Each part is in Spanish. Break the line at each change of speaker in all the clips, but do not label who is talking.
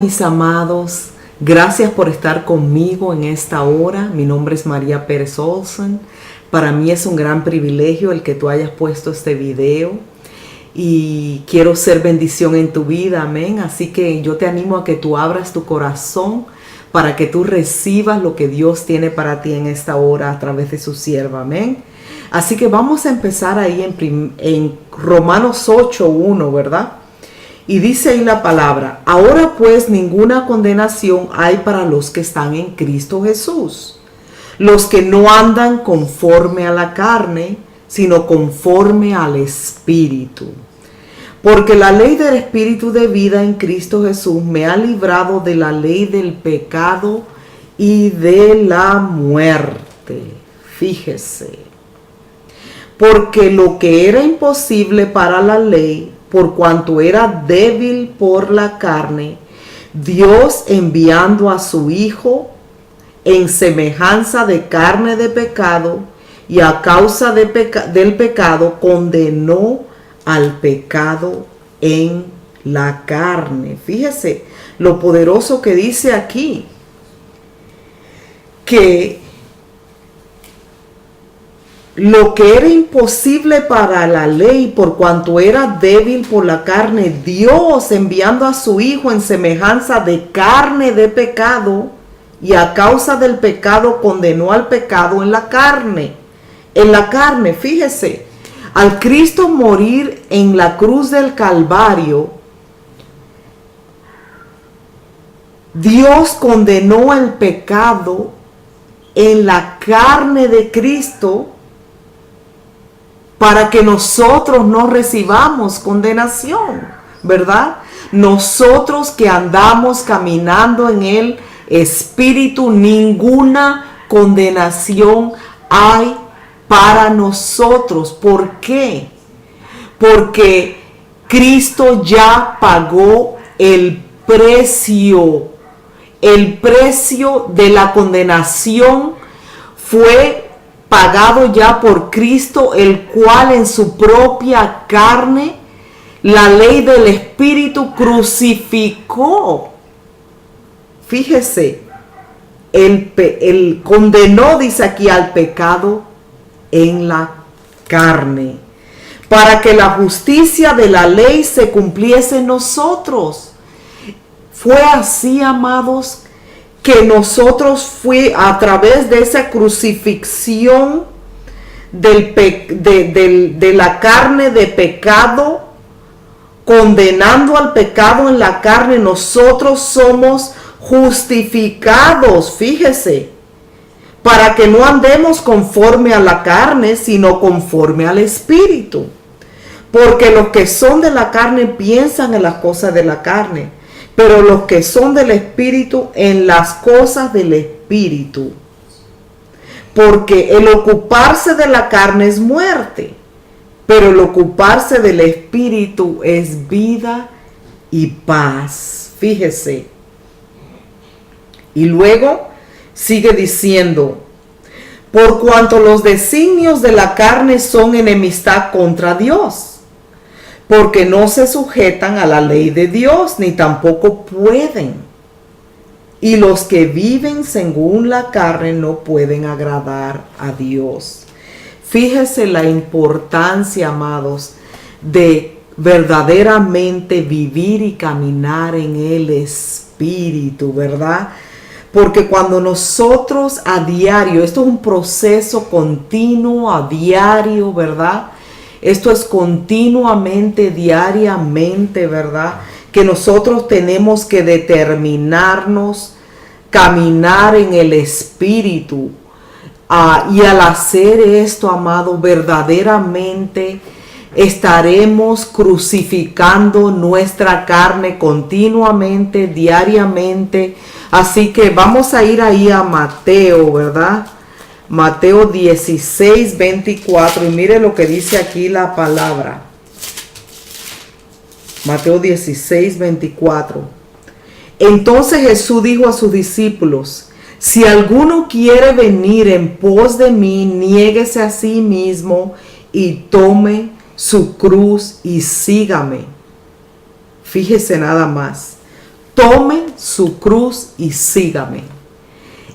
Mis amados, gracias por estar conmigo en esta hora. Mi nombre es María Pérez Olsen. Para mí es un gran privilegio el que tú hayas puesto este video y quiero ser bendición en tu vida, amén. Así que yo te animo a que tú abras tu corazón para que tú recibas lo que Dios tiene para ti en esta hora a través de su sierva, amén. Así que vamos a empezar ahí en Romanos 8:1, ¿verdad? Y dice ahí la palabra: ahora pues ninguna condenación hay para los que están en Cristo Jesús, los que no andan conforme a la carne, sino conforme al Espíritu. Porque la ley del Espíritu de vida en Cristo Jesús me ha librado de la ley del pecado y de la muerte. Fíjese. Porque lo que era imposible para la ley, por cuanto era débil por la carne, Dios, enviando a su Hijo en semejanza de carne de pecado, y a causa del pecado condenó al pecado en la carne. Fíjese lo poderoso que dice aquí, que lo que era imposible para la ley, por cuanto era débil por la carne, Dios, enviando a su Hijo en semejanza de carne de pecado, y a causa del pecado condenó al pecado en la carne. En la carne, fíjese, al Cristo morir en la cruz del Calvario, Dios condenó el pecado en la carne de Cristo, para que nosotros no recibamos condenación, ¿verdad? Nosotros que andamos caminando en el Espíritu, ninguna condenación hay para nosotros. ¿Por qué? Porque Cristo ya pagó el precio. El precio de la condenación fue pagado ya por Cristo, el cual en su propia carne, la ley del Espíritu, crucificó. Fíjese, él condenó, dice aquí, al pecado en la carne, para que la justicia de la ley se cumpliese en nosotros. Fue así, amados, que nosotros fue a través de esa crucifixión de la carne de pecado, condenando al pecado en la carne, nosotros somos justificados, fíjese, para que no andemos conforme a la carne, sino conforme al Espíritu. Porque los que son de la carne piensan en las cosas de la carne, pero los que son del Espíritu en las cosas del Espíritu. Porque el ocuparse de la carne es muerte, pero el ocuparse del Espíritu es vida y paz. Fíjese. Y luego sigue diciendo: por cuanto los designios de la carne son enemistad contra Dios, porque no se sujetan a la ley de Dios, ni tampoco pueden. Y los que viven según la carne no pueden agradar a Dios. Fíjese la importancia, amados, de verdaderamente vivir y caminar en el Espíritu, ¿verdad? Porque cuando nosotros a diario, esto es un proceso continuo, a diario, ¿verdad? Esto es continuamente, diariamente, ¿verdad? Que nosotros tenemos que determinarnos, caminar en el Espíritu. Y al hacer esto, amado, verdaderamente estaremos crucificando nuestra carne continuamente, diariamente. Así que vamos a ir ahí a Mateo, ¿verdad? Mateo 16, 24, y mire lo que dice aquí la palabra. Mateo 16, 24. Entonces Jesús dijo a sus discípulos: si alguno quiere venir en pos de mí, niéguese a sí mismo y tome su cruz y sígame. Fíjese nada más. Tomen su cruz y sígame.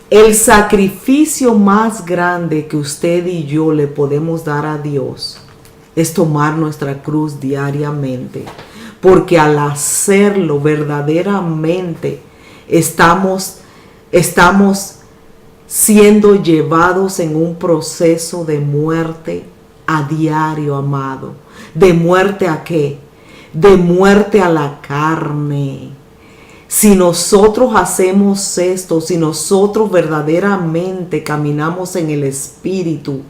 El sacrificio más grande que usted y yo le podemos dar a Dios es tomar nuestra cruz diariamente, porque al hacerlo verdaderamente estamos siendo llevados en un proceso de muerte a diario, amado. ¿De muerte a qué? De muerte a la carne. Si nosotros hacemos esto, si nosotros verdaderamente caminamos en el Espíritu,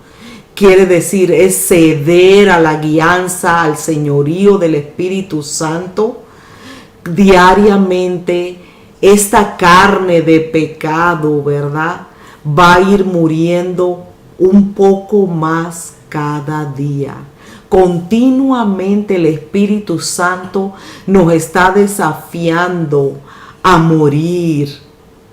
quiere decir es ceder a la guianza, al señorío del Espíritu Santo, diariamente esta carne de pecado, ¿verdad?, va a ir muriendo un poco más cada día. Continuamente el Espíritu Santo nos está desafiando a morir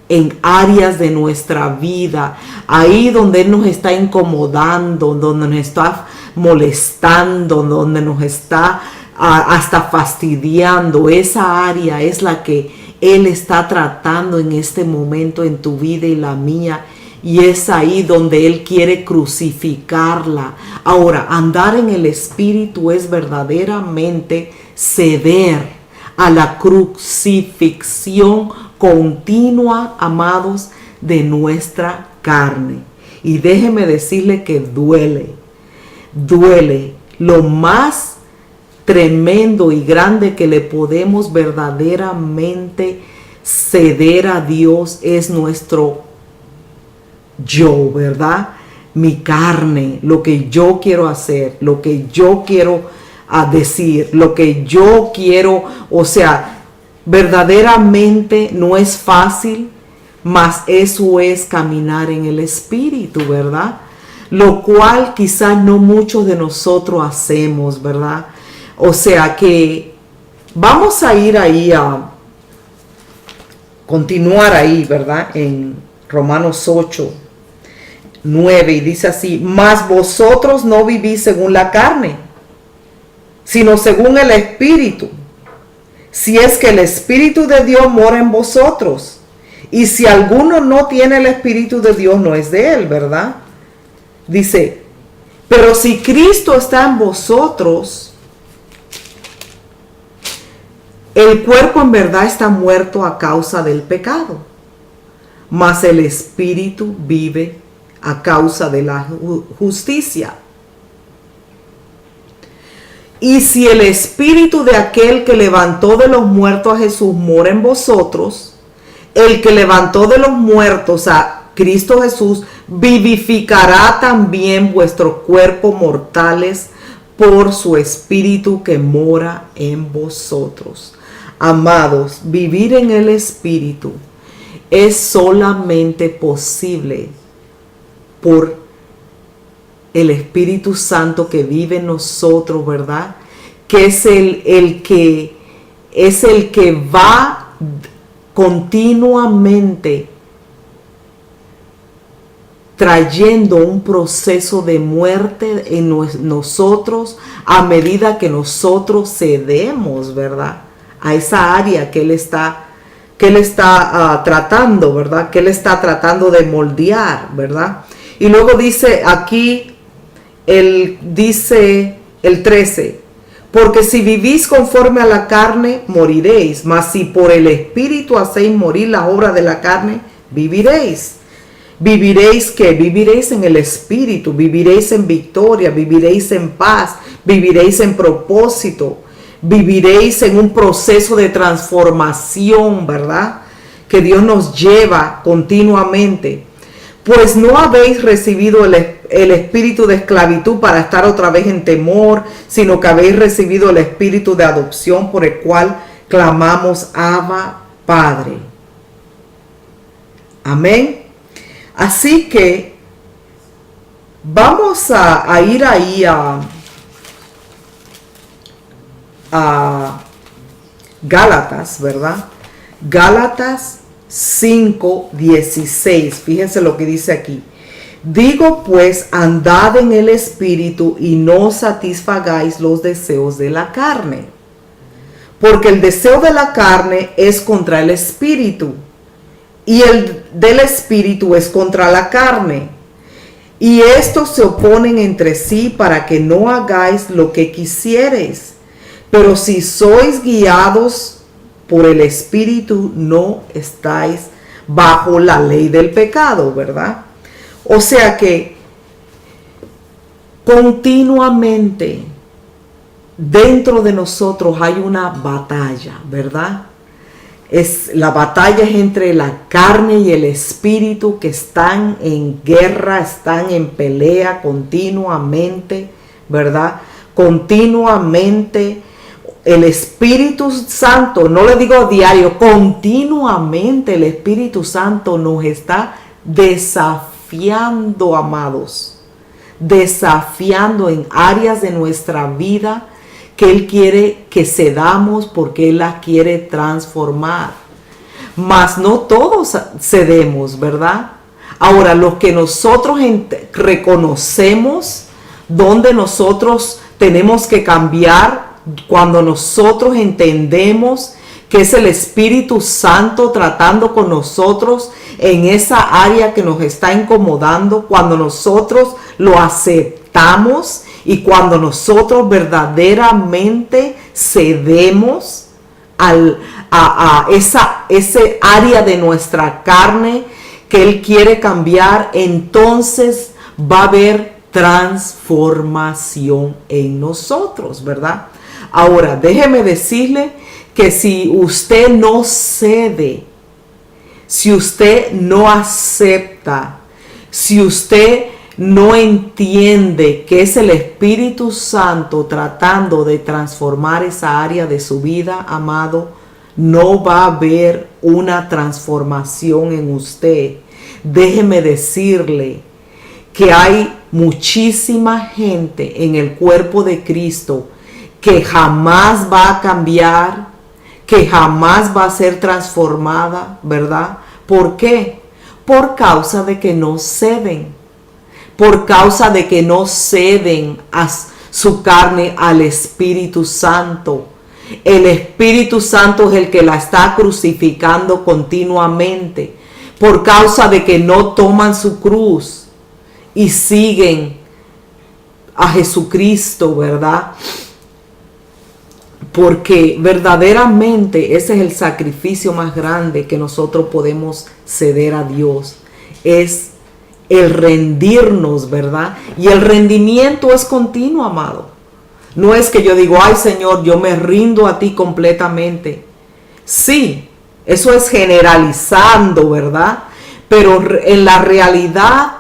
en áreas de nuestra vida, ahí donde Él nos está incomodando, donde nos está molestando, donde nos está hasta fastidiando. Esa área es la que Él está tratando en este momento en tu vida y la mía. Y es ahí donde Él quiere crucificarla. Ahora, andar en el Espíritu es verdaderamente ceder a la crucifixión continua, amados, de nuestra carne. Y déjeme decirle que duele. Duele. Lo más tremendo y grande que le podemos verdaderamente ceder a Dios es nuestro yo, ¿verdad? Mi carne, lo que yo quiero hacer, lo que yo quiero decir, lo que yo quiero, o sea, verdaderamente no es fácil, mas eso es caminar en el Espíritu, ¿verdad? Lo cual quizás no muchos de nosotros hacemos, ¿verdad? O sea que vamos a ir ahí a continuar ahí, ¿verdad? En Romanos 8, 9, y dice así: mas vosotros no vivís según la carne, sino según el Espíritu, si es que el Espíritu de Dios mora en vosotros. Y si alguno no tiene el Espíritu de Dios, no es de él, ¿verdad? Dice, pero si Cristo está en vosotros, el cuerpo en verdad está muerto a causa del pecado, mas el Espíritu vive a causa de la justicia. Y si el Espíritu de aquel que levantó de los muertos a Jesús mora en vosotros, el que levantó de los muertos a Cristo Jesús vivificará también vuestros cuerpos mortales por su Espíritu que mora en vosotros. Amados, vivir en el Espíritu es solamente posible por el Espíritu Santo que vive en nosotros, ¿verdad? Que es el que va continuamente trayendo un proceso de muerte en nosotros a medida que nosotros cedemos, ¿verdad?, a esa área que Él está tratando, ¿verdad?, que Él está tratando de moldear, ¿verdad? Y luego dice aquí, dice el 13, porque si vivís conforme a la carne, moriréis, mas si por el Espíritu hacéis morir la obra de la carne, viviréis. ¿Viviréis qué? Viviréis en el Espíritu, viviréis en victoria, viviréis en paz, viviréis en propósito, viviréis en un proceso de transformación, ¿verdad?, que Dios nos lleva continuamente. Pues no habéis recibido el espíritu de esclavitud para estar otra vez en temor, sino que habéis recibido el espíritu de adopción por el cual clamamos Abba, Padre. Amén. Así que vamos a ir ahí a Gálatas, ¿verdad? Gálatas 5:16. Fíjense lo que dice aquí. Digo pues, andad en el Espíritu y no satisfagáis los deseos de la carne. Porque el deseo de la carne es contra el espíritu, y el del espíritu es contra la carne. Y estos se oponen entre sí para que no hagáis lo que quisiereis. Pero si sois guiados por el espíritu, no estáis bajo la ley del pecado, ¿verdad? O sea que continuamente dentro de nosotros hay una batalla, ¿verdad? La batalla es entre la carne y el espíritu, que están en guerra, están en pelea continuamente, ¿verdad? Continuamente el Espíritu Santo, no le digo diario, continuamente el Espíritu Santo nos está desafiando, amados, desafiando en áreas de nuestra vida que Él quiere que cedamos, porque Él las quiere transformar. Mas no todos cedemos, ¿verdad? Ahora, los que nosotros reconocemos donde nosotros tenemos que cambiar, cuando nosotros entendemos que es el Espíritu Santo tratando con nosotros en esa área que nos está incomodando, cuando nosotros lo aceptamos y cuando nosotros verdaderamente cedemos a ese área de nuestra carne que Él quiere cambiar, entonces va a haber transformación en nosotros, ¿verdad? Ahora, déjeme decirle que si usted no cede, si usted no acepta, si usted no entiende que es el Espíritu Santo tratando de transformar esa área de su vida, amado, no va a haber una transformación en usted. Déjeme decirle que hay muchísima gente en el cuerpo de Cristo que jamás va a cambiar, que jamás va a ser transformada, ¿verdad? ¿Por qué? Por causa de que no ceden, por causa de que no ceden a su carne al Espíritu Santo. El Espíritu Santo es el que la está crucificando continuamente, por causa de que no toman su cruz y siguen a Jesucristo, ¿verdad? Porque verdaderamente ese es el sacrificio más grande que nosotros podemos ceder a Dios. Es el rendirnos, ¿verdad? Y el rendimiento es continuo, amado. No es que yo digo, ay Señor, yo me rindo a ti completamente. Sí, eso es generalizando, ¿verdad? Pero en la realidad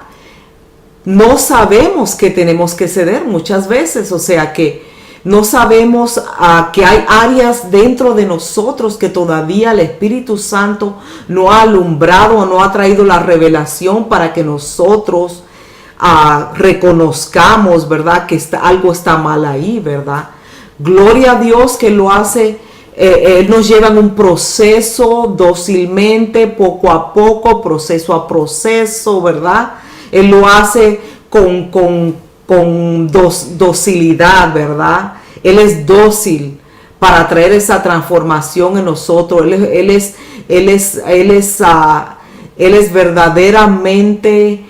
no sabemos que tenemos que ceder muchas veces. O sea que no sabemos que hay áreas dentro de nosotros que todavía el Espíritu Santo no ha alumbrado o no ha traído la revelación para que nosotros reconozcamos, ¿verdad? Que algo está mal ahí, ¿verdad? Gloria a Dios que lo hace. Él nos lleva en un proceso dócilmente, poco a poco, proceso a proceso, ¿verdad? Él lo hace con docilidad, ¿verdad? Él es dócil para traer esa transformación en nosotros. Él es verdaderamente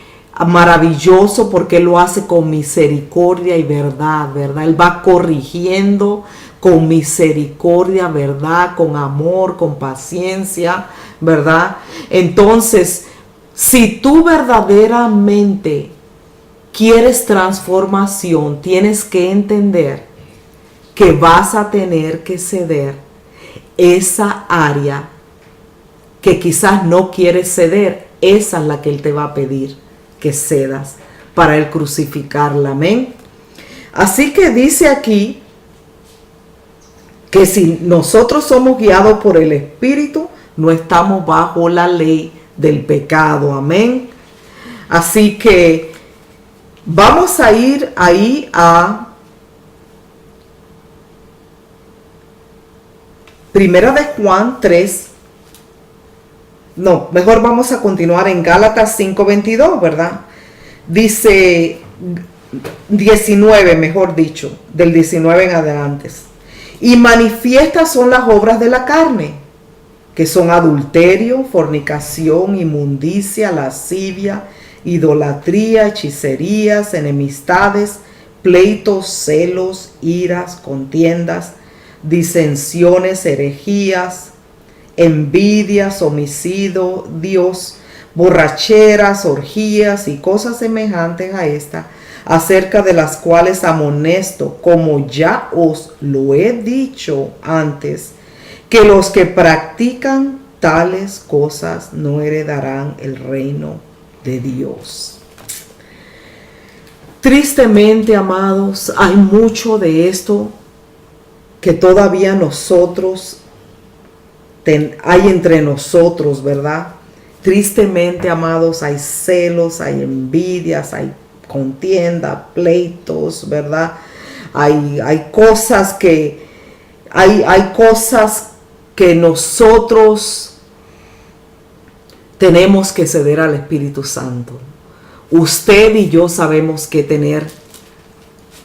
maravilloso porque Él lo hace con misericordia y verdad, ¿verdad? Él va corrigiendo con misericordia, ¿verdad? Con amor, con paciencia, ¿verdad? Entonces, si tú verdaderamente quieres transformación, tienes que entender que vas a tener que ceder esa área que quizás no quieres ceder. Esa es la que Él te va a pedir que cedas para Él crucificarla. Amén. Así que dice aquí que si nosotros somos guiados por el Espíritu, no estamos bajo la ley del pecado. Amén. Así que vamos a ir ahí a Primera de Juan 3. No, mejor vamos a continuar en Gálatas 5:22, ¿verdad? Dice 19, mejor dicho, del 19 en adelante. Y manifiestas son las obras de la carne, que son adulterio, fornicación, inmundicia, lascivia, idolatría, hechicerías, enemistades, pleitos, celos, iras, contiendas, disensiones, herejías, envidias, homicidios, borracheras, orgías y cosas semejantes a esta, acerca de las cuales amonesto, como ya os lo he dicho antes, que los que practican tales cosas no heredarán el reino de Dios. Tristemente, amados, hay mucho de esto que todavía hay entre nosotros, ¿verdad? Tristemente, amados, hay celos, hay envidias, hay contienda, pleitos, ¿verdad? Hay cosas que nosotros tenemos que ceder al Espíritu Santo. Usted y yo sabemos que tener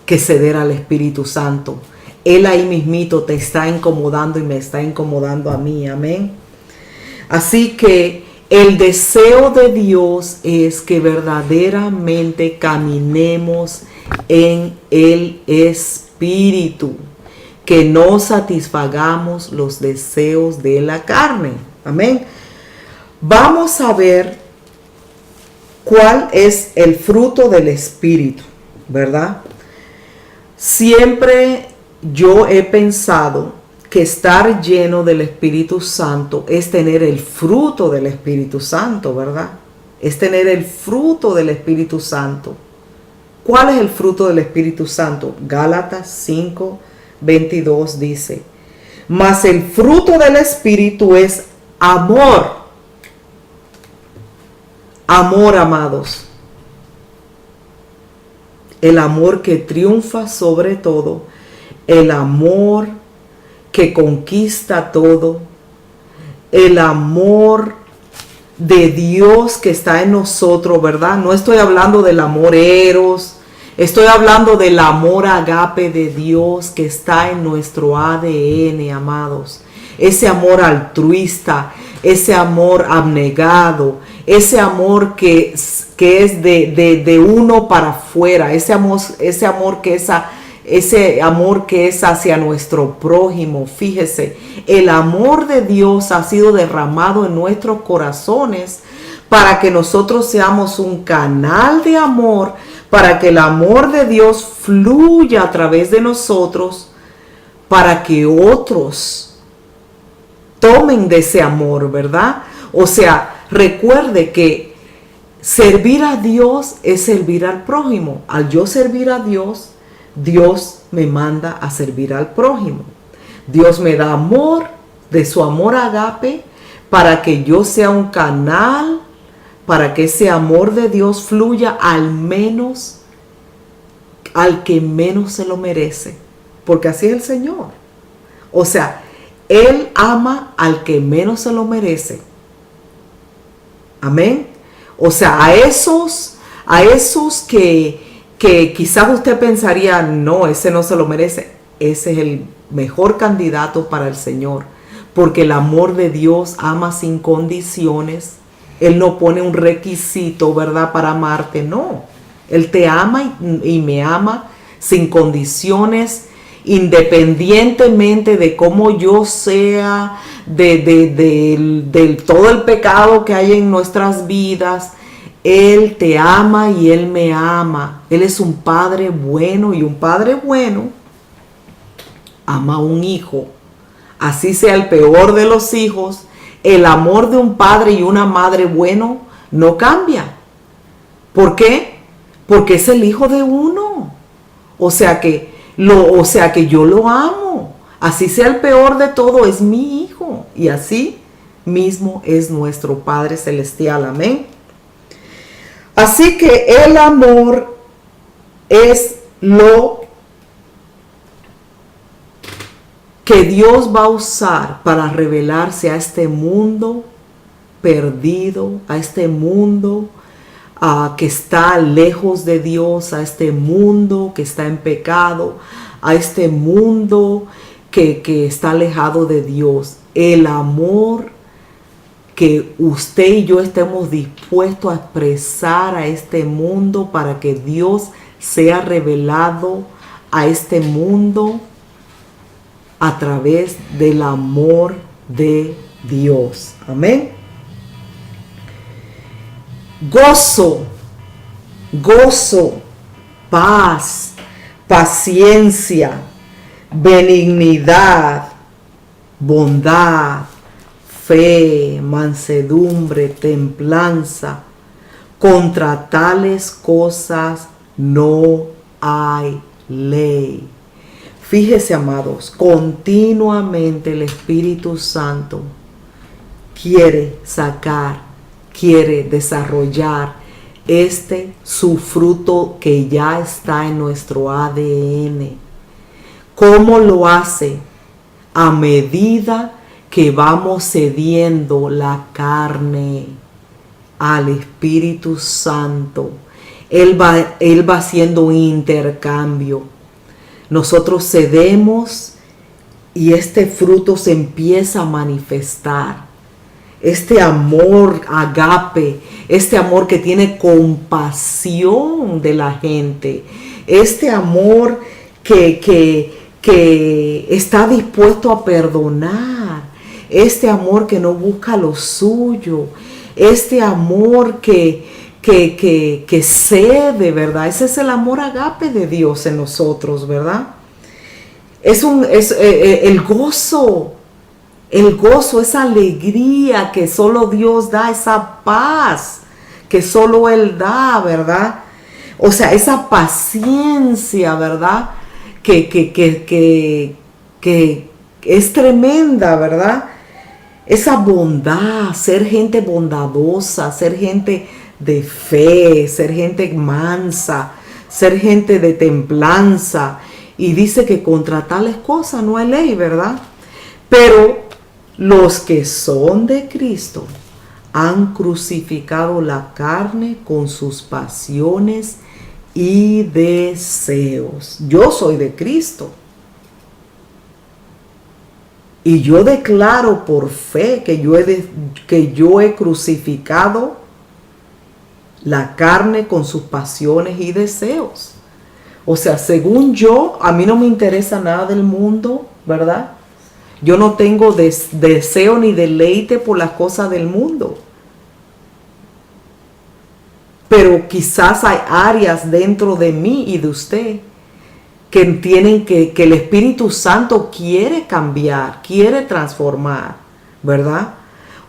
que ceder al Espíritu Santo. Él ahí mismito te está incomodando y me está incomodando a mí, amén. Así que el deseo de Dios es que verdaderamente caminemos en el Espíritu, que no satisfagamos los deseos de la carne. Amén. Vamos a ver cuál es el fruto del Espíritu, ¿verdad? Siempre yo he pensado que estar lleno del Espíritu Santo es tener el fruto del Espíritu Santo, ¿verdad? Es tener el fruto del Espíritu Santo. ¿Cuál es el fruto del Espíritu Santo? Gálatas 5:22 dice: mas el fruto del Espíritu es amor. Amor, amados. El amor que triunfa sobre todo. El amor que conquista todo. El amor de Dios que está en nosotros, ¿verdad? No estoy hablando del amor eros. Estoy hablando del amor agape de Dios que está en nuestro ADN, amados. Ese amor altruista, ese amor abnegado, ese amor que es de uno para afuera, ese amor que es hacia nuestro prójimo. Fíjese, el amor de Dios ha sido derramado en nuestros corazones para que nosotros seamos un canal de amor, para que el amor de Dios fluya a través de nosotros, para que otros tomen de ese amor, ¿verdad? O sea, recuerde que servir a Dios es servir al prójimo. Al yo servir a Dios, Dios me manda a servir al prójimo. Dios me da amor, de su amor agape, para que yo sea un canal, para que ese amor de Dios fluya al que menos se lo merece. Porque así es el Señor. O sea, Él ama al que menos se lo merece. Amén. O sea, a esos que quizás usted pensaría, no, ese no se lo merece. Ese es el mejor candidato para el Señor. Porque el amor de Dios ama sin condiciones. Él no pone un requisito, ¿verdad?, para amarte. No. Él te ama y me ama sin condiciones, independientemente de cómo yo sea, de todo el pecado que hay en nuestras vidas. Él te ama y Él me ama. Él es un Padre bueno, y un Padre bueno ama a un hijo. Así sea el peor de los hijos, el amor de un padre y una madre bueno no cambia. ¿Por qué? Porque es el hijo de uno. O sea que yo lo amo. Así sea el peor de todo, es mi hijo. Y así mismo es nuestro Padre Celestial. Amén. Así que el amor es lo que Dios va a usar para revelarse a este mundo perdido, a este mundo que está lejos de Dios, a este mundo que está en pecado, a este mundo que está alejado de Dios. El amor que usted y yo estemos dispuestos a expresar a este mundo para que Dios sea revelado a este mundo a través del amor de Dios. Amén. Gozo, paz, paciencia, benignidad, bondad, fe, mansedumbre, templanza. Contra tales cosas no hay ley. Fíjese, amados, continuamente el Espíritu Santo quiere desarrollar su fruto que ya está en nuestro ADN. ¿Cómo lo hace? A medida que vamos cediendo la carne al Espíritu Santo. Él va haciendo un intercambio. Nosotros cedemos y este fruto se empieza a manifestar. Este amor agape, este amor que tiene compasión de la gente, este amor que está dispuesto a perdonar, este amor que no busca lo suyo, este amor que cede, ¿verdad? Ese es el amor agape de Dios en nosotros, ¿verdad? Es el gozo, esa alegría que solo Dios da, esa paz que solo Él da, ¿verdad? O sea, esa paciencia, ¿verdad? Que es tremenda, ¿verdad? Esa bondad, ser gente bondadosa, ser gente de fe, ser gente mansa, ser gente de templanza. Y dice que contra tales cosas no hay ley, ¿verdad? Pero los que son de Cristo han crucificado la carne con sus pasiones y deseos. Yo soy de Cristo. Y yo declaro por fe que yo he crucificado la carne con sus pasiones y deseos. O sea, según yo, a mí no me interesa nada del mundo, ¿verdad? Yo no tengo deseo ni deleite por las cosas del mundo. Pero quizás hay áreas dentro de mí y de usted que entienden que el Espíritu Santo quiere cambiar, quiere transformar, ¿verdad?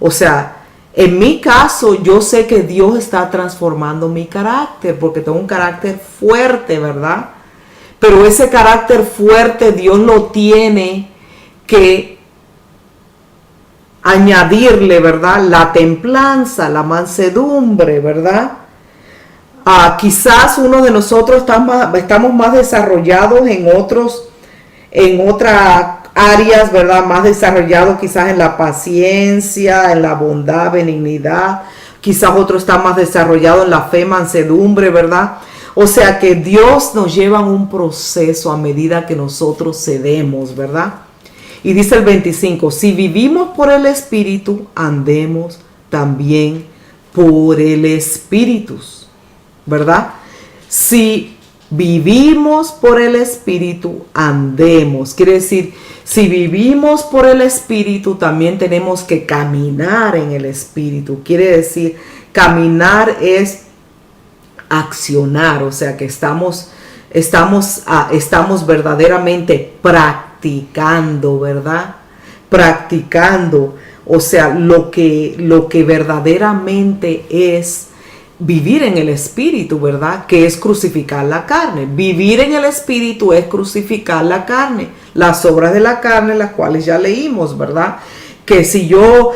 O sea, en mi caso, yo sé que Dios está transformando mi carácter, porque tengo un carácter fuerte, ¿verdad? Pero ese carácter fuerte Dios lo tiene que añadirle, ¿verdad? La templanza, la mansedumbre, ¿verdad? Quizás uno de nosotros estamos más desarrollados en otras áreas, ¿verdad? Más desarrollados quizás en la paciencia, en la bondad, benignidad. Quizás otro está más desarrollado en la fe, mansedumbre, ¿verdad? O sea que Dios nos lleva en un proceso a medida que nosotros cedemos, ¿verdad? Y dice el 25, si vivimos por el Espíritu, andemos también por el Espíritu, ¿verdad? Si vivimos por el Espíritu, andemos. Quiere decir, si vivimos por el Espíritu, también tenemos que caminar en el Espíritu. Quiere decir, caminar es accionar, o sea que estamos verdaderamente practicando, ¿verdad? Practicando, o sea, lo que verdaderamente es vivir en el Espíritu, ¿verdad? Que es crucificar la carne. Vivir en el Espíritu es crucificar la carne. Las obras de la carne, las cuales ya leímos, ¿verdad? Que si yo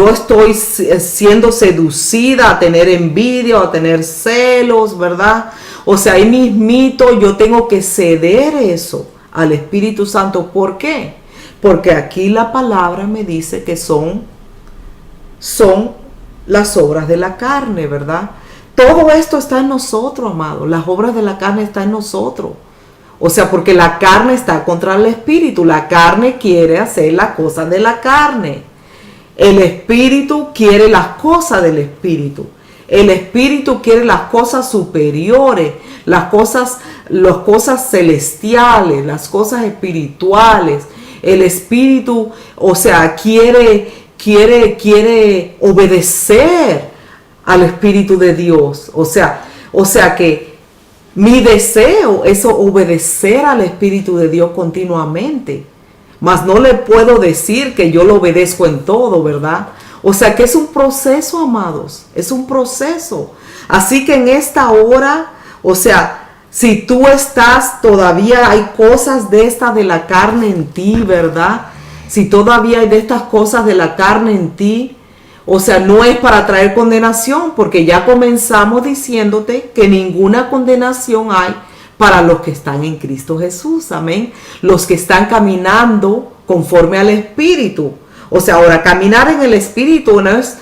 estoy siendo seducida a tener envidia o a tener celos, ¿verdad? O sea, ahí mismito yo tengo que ceder eso al Espíritu Santo. ¿Por qué? Porque aquí la palabra me dice que son las obras de la carne, ¿verdad? Todo esto está en nosotros, amados. Las obras de la carne están en nosotros. O sea, porque la carne está contra el espíritu. La carne quiere hacer las cosas de la carne. El espíritu quiere las cosas del espíritu. El espíritu quiere las cosas superiores, las cosas celestiales, las cosas espirituales. El espíritu, o sea, quiere obedecer al Espíritu de Dios. O sea que mi deseo es obedecer al Espíritu de Dios continuamente. Mas no le puedo decir que yo lo obedezco en todo, ¿verdad? O sea que es un proceso, amados. Es un proceso. Así que en esta hora, o sea, si tú estás, todavía hay cosas de estas de la carne en ti, ¿verdad? Si todavía hay de estas cosas de la carne en ti, o sea, no es para traer condenación, porque ya comenzamos diciéndote que ninguna condenación hay para los que están en Cristo Jesús, amén. Los que están caminando conforme al Espíritu. O sea, ahora caminar en el Espíritu no es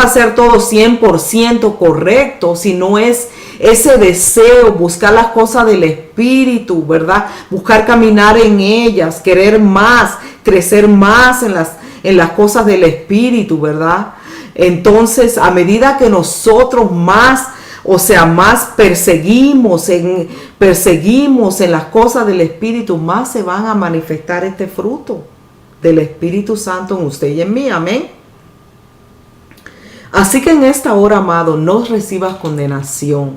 hacer todo 100% correcto, sino es ese deseo, buscar las cosas del Espíritu, ¿verdad? Buscar caminar en ellas, querer más, crecer más en las cosas del Espíritu, ¿verdad? Entonces, a medida que nosotros más perseguimos en las cosas del Espíritu, más se van a manifestar este fruto del Espíritu Santo en usted y en mí, amén. Así que en esta hora, amado, no recibas condenación,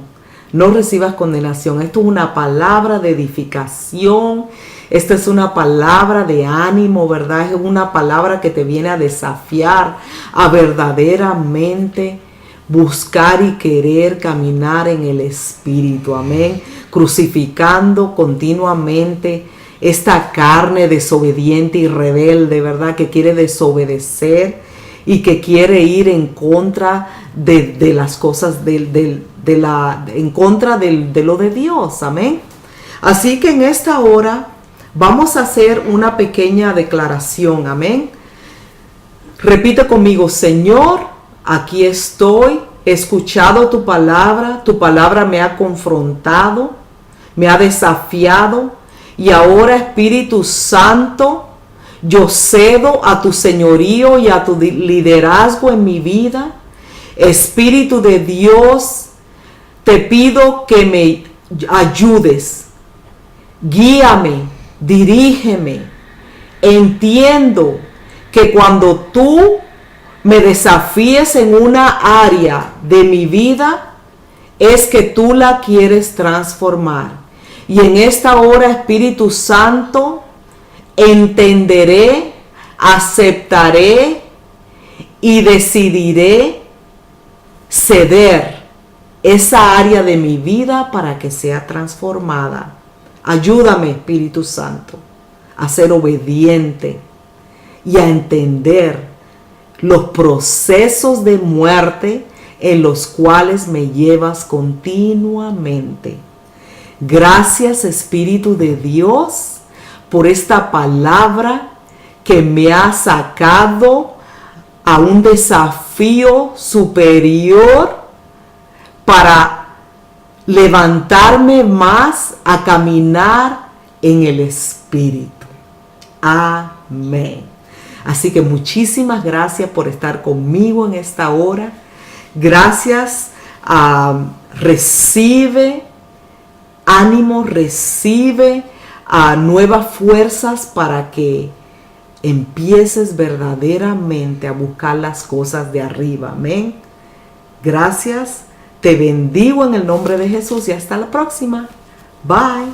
no recibas condenación. Esto es una palabra de edificación, esta es una palabra de ánimo, ¿verdad? Es una palabra que te viene a desafiar a verdaderamente buscar y querer caminar en el Espíritu, amén. Crucificando continuamente esta carne desobediente y rebelde, ¿verdad? Que quiere desobedecer y que quiere ir en contra de las cosas, en contra de lo de Dios, amén. Así que en esta hora vamos a hacer una pequeña declaración, amén. Repite conmigo: Señor, aquí estoy, he escuchado tu palabra me ha confrontado, me ha desafiado, y ahora, Espíritu Santo, yo cedo a tu señorío y a tu liderazgo en mi vida. Espíritu de Dios, te pido que me ayudes, guíame, dirígeme. Entiendo que cuando tú me desafíes en una área de mi vida, es que tú la quieres transformar. Y en esta hora, Espíritu Santo, entenderé, aceptaré y decidiré ceder esa área de mi vida para que sea transformada. Ayúdame, Espíritu Santo, a ser obediente y a entender los procesos de muerte en los cuales me llevas continuamente. Gracias, Espíritu de Dios, por esta palabra que me ha sacado a un desafío superior para levantarme más a caminar en el Espíritu. Amén. Así que muchísimas gracias por estar conmigo en esta hora. Gracias. Recibe ánimo, recibe nuevas fuerzas para que empieces verdaderamente a buscar las cosas de arriba. Amén. Gracias. Te bendigo en el nombre de Jesús y hasta la próxima. Bye.